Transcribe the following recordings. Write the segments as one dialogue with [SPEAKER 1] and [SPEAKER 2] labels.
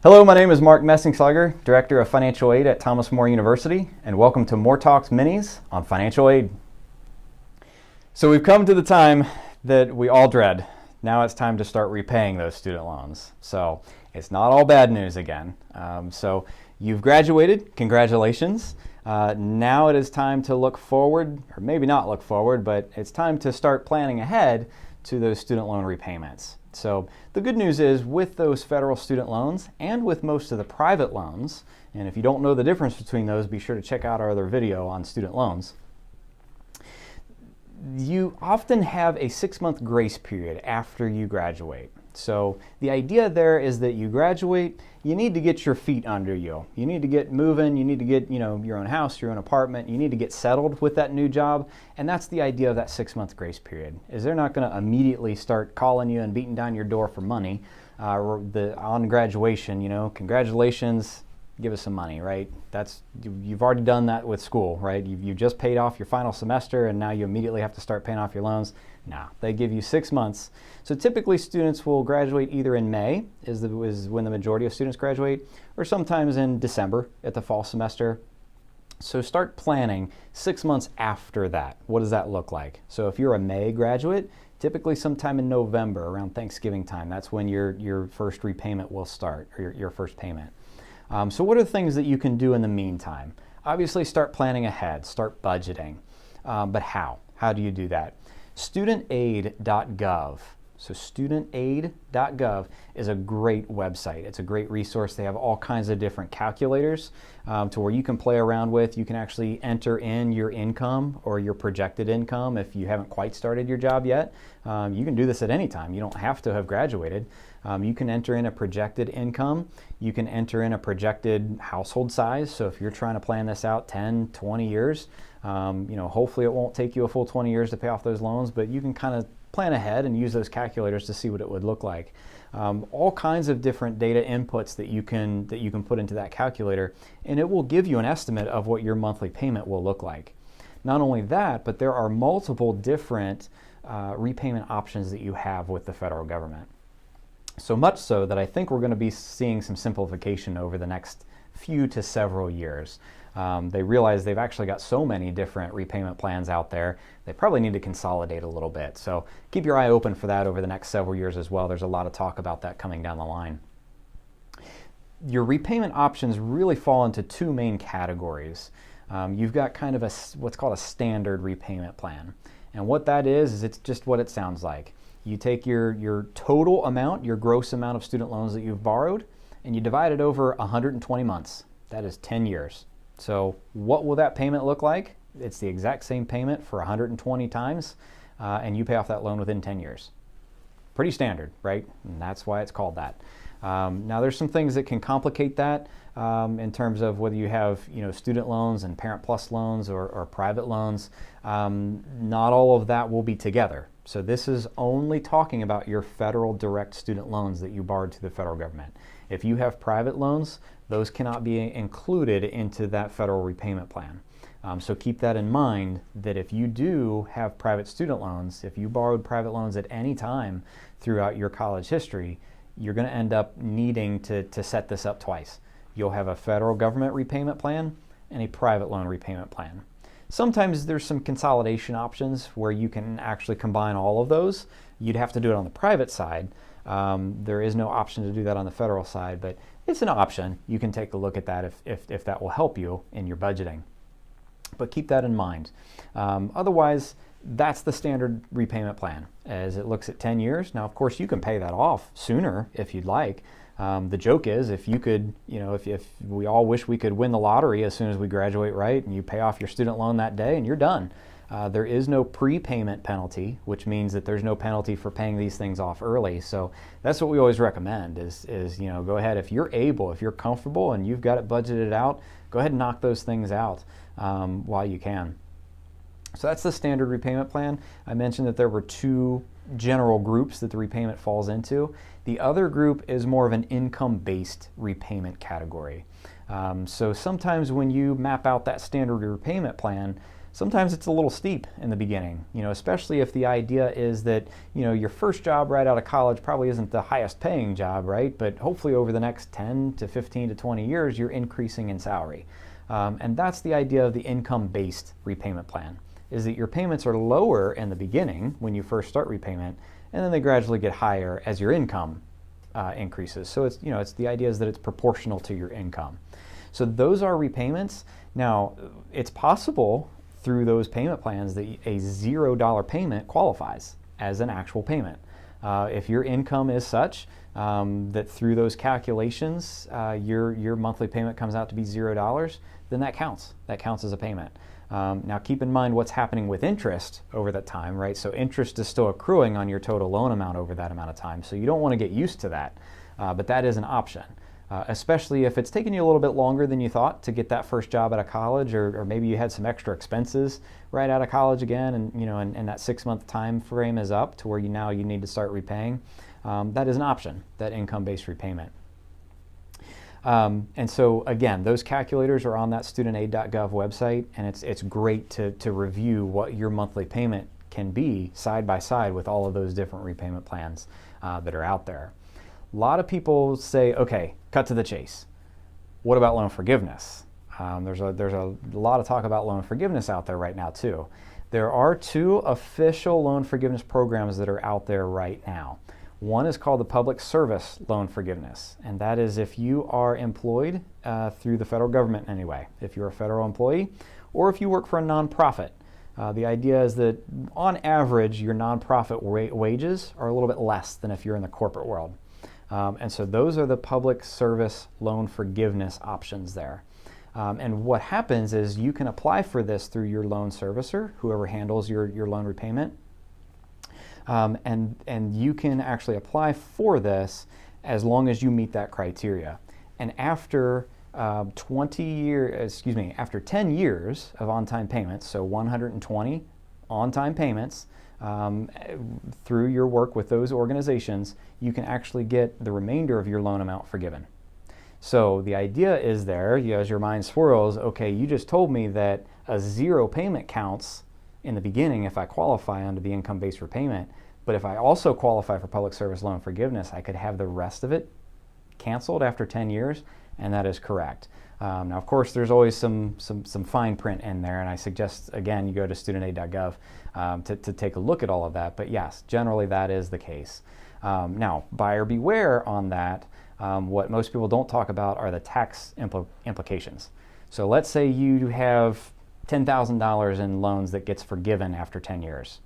[SPEAKER 1] Hello, my name is Mark Messingslugger, Director of Financial Aid at Thomas More University, and welcome to MORETalks Minis on Financial Aid. So we've come to the time that we all dread. Now it's time to start repaying those student loans. So it's not all bad news again. So you've graduated, congratulations. Now it is time to look forward, or maybe not look forward, but it's time to start planning ahead to those student loan repayments. So the good news is with those federal student loans and with most of the private loans, and if you don't know the difference between those, be sure to check out our other video on student loans. You often have a 6-month grace period after you graduate. So the idea there is that you graduate, you need to get your feet under you. You need to get moving, you need to get your own house, your own apartment, you need to get settled with that new job, and that's the idea of that 6-month grace period. Is they're not going to immediately start calling you and beating down your door for money on graduation, congratulations, give us some money, right? You've already done that with school, right? You've just paid off your final semester and now you immediately have to start paying off your loans. No, they give you 6 months. So typically students will graduate either in May, is when the majority of students graduate, or sometimes in December at the fall semester. So start planning 6 months after that. What does that look like? So if you're a May graduate, typically sometime in November, around Thanksgiving time, that's when your first repayment will start, or your first payment. So what are the things that you can do in the meantime? Obviously start planning ahead, start budgeting. But how? How do you do that? Studentaid.gov. So studentaid.gov is a great website. It's a great resource. They have all kinds of different calculators to where you can play around with. You can actually enter in your income or your projected income if you haven't quite started your job yet. You can do this at any time. You don't have to have graduated. You can enter in a projected income. You can enter in a projected household size. So if you're trying to plan this out 10, 20 years, hopefully it won't take you a full 20 years to pay off those loans, but you can kind of plan ahead and use those calculators to see what it would look like. All kinds of different data inputs that you can put into that calculator, and it will give you an estimate of what your monthly payment will look like. Not only that, but there are multiple different repayment options that you have with the federal government. So much so that I think we're going to be seeing some simplification over the next few to several years. They realize they've actually got so many different repayment plans out there, they probably need to consolidate a little bit. So keep your eye open for that over the next several years as well. There's a lot of talk about that coming down the line. Your repayment options really fall into two main categories. You've got kind of what's called a standard repayment plan. And what that is it's just what it sounds like. You take your total amount, your gross amount of student loans that you've borrowed, and you divide it over 120 months. That is 10 years. So what will that payment look like? It's the exact same payment for 120 times, and you pay off that loan within 10 years. Pretty standard, right? And that's why it's called that. Now there's some things that can complicate that in terms of whether you have student loans and Parent Plus loans or private loans. Not all of that will be together. So this is only talking about your federal direct student loans that you borrowed to the federal government. If you have private loans, those cannot be included into that federal repayment plan. So keep that in mind, that if you do have private student loans, if you borrowed private loans at any time throughout your college history, you're going to end up needing to set this up twice. You'll have a federal government repayment plan and a private loan repayment plan. Sometimes there's some consolidation options where you can actually combine all of those. You'd have to do it on the private side. There is no option to do that on the federal side, but it's an option. You can take a look at that if that will help you in your budgeting. But keep that in mind. Otherwise, that's the standard repayment plan as it looks at 10 years. Now, of course, you can pay that off sooner if you'd like. The joke is if you could, if we all wish we could win the lottery as soon as we graduate, right? And you pay off your student loan that day and you're done. There is no prepayment penalty, which means that there's no penalty for paying these things off early. So that's what we always recommend is go ahead if you're able, if you're comfortable and you've got it budgeted out, go ahead and knock those things out while you can. So that's the standard repayment plan. I mentioned that there were two general groups that the repayment falls into. The other group is more of an income-based repayment category. So sometimes when you map out that standard repayment plan, sometimes it's a little steep in the beginning, especially if the idea is that, your first job right out of college probably isn't the highest paying job, right? But hopefully over the next 10 to 15 to 20 years, you're increasing in salary. And that's the idea of the income-based repayment plan, is that your payments are lower in the beginning when you first start repayment, and then they gradually get higher as your income increases. So it's the idea is that it's proportional to your income. So those are repayments. Now, it's possible through those payment plans that a $0 payment qualifies as an actual payment. If your income is such that through those calculations, your monthly payment comes out to be $0, then that counts. That counts as a payment. Now, keep in mind what's happening with interest over that time, right? So interest is still accruing on your total loan amount over that amount of time. So you don't want to get used to that, but that is an option, especially if it's taken you a little bit longer than you thought to get that first job out of college, or maybe you had some extra expenses right out of college again, and that 6-month time frame is up to where you need to start repaying. That is an option, that income-based repayment. And so again, those calculators are on that studentaid.gov website, and it's great to review what your monthly payment can be side by side with all of those different repayment plans that are out there. A lot of people say, okay, cut to the chase. What about loan forgiveness? There's a lot of talk about loan forgiveness out there right now too. There are 2 official loan forgiveness programs that are out there right now. One is called the Public Service Loan Forgiveness, and that is if you are employed through the federal government anyway, if you're a federal employee, or if you work for a nonprofit. The idea is that on average, your nonprofit wages are a little bit less than if you're in the corporate world. And so those are the Public Service Loan Forgiveness options there. And what happens is you can apply for this through your loan servicer, whoever handles your loan repayment. And you can actually apply for this as long as you meet that criteria. And after after 10 years of on-time payments, so 120 on-time payments through your work with those organizations, you can actually get the remainder of your loan amount forgiven. So the idea is there, as your mind swirls, okay, you just told me that a 0 payment counts in the beginning if I qualify under the income-based repayment, but if I also qualify for public service loan forgiveness, I could have the rest of it canceled after 10 years, and that is correct. Now, of course, there's always some fine print in there, and I suggest, again, you go to studentaid.gov to take a look at all of that, but yes, generally that is the case. Now, buyer beware on that. What most people don't talk about are the tax implications. So let's say you have $10,000 in loans that gets forgiven after 10 years.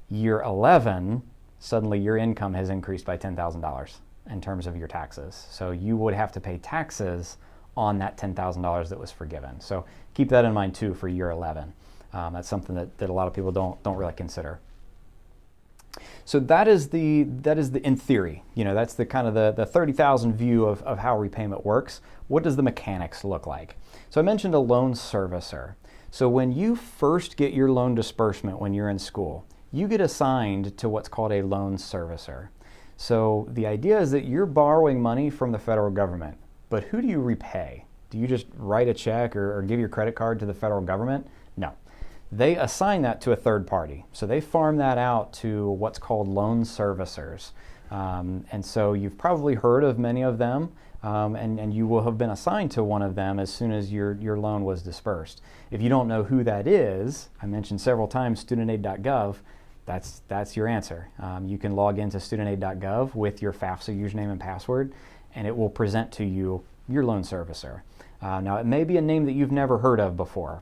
[SPEAKER 1] Year 11, suddenly your income has increased by $10,000 in terms of your taxes. So you would have to pay taxes on that $10,000 that was forgiven. So keep that in mind too for year 11. That's something that a lot of people don't really consider. So that is the in theory, that's the kind of the 30,000 view of how repayment works. What does the mechanics look like? So I mentioned a loan servicer. So when you first get your loan disbursement when you're in school, you get assigned to what's called a loan servicer. So the idea is that you're borrowing money from the federal government, but who do you repay? Do you just write a check or give your credit card to the federal government? No. They assign that to a third party. So they farm that out to what's called loan servicers. And so you've probably heard of many of them, and you will have been assigned to one of them as soon as your loan was dispersed. If you don't know who that is, I mentioned several times studentaid.gov, that's your answer. You can log into studentaid.gov with your FAFSA username and password, and it will present to you your loan servicer. Now, it may be a name that you've never heard of before.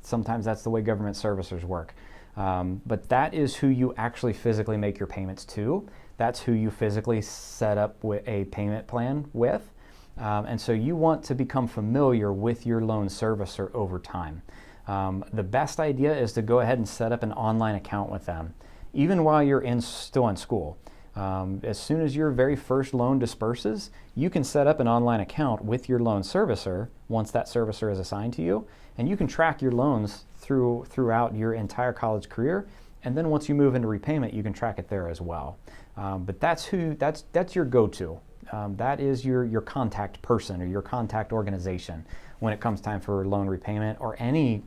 [SPEAKER 1] Sometimes that's the way government servicers work. But that is who you actually physically make your payments to. That's who you physically set up with a payment plan with. And so you want to become familiar with your loan servicer over time. The best idea is to go ahead and set up an online account with them, even while you're still in school. As soon as your very first loan disperses, you can set up an online account with your loan servicer once that servicer is assigned to you, and you can track your loans throughout your entire college career. And then once you move into repayment, you can track it there as well. But that's your go-to. that is your contact person or your contact organization when it comes time for loan repayment, or any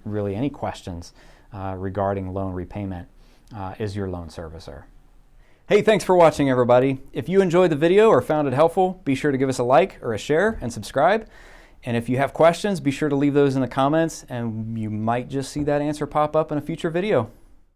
[SPEAKER 1] questions regarding loan repayment, is your loan servicer. Hey, thanks for watching, everybody. If you enjoyed the video or found it helpful, be sure to give us a like or a share and subscribe. And if you have questions, be sure to leave those in the comments, and you might just see that answer pop up in a future video.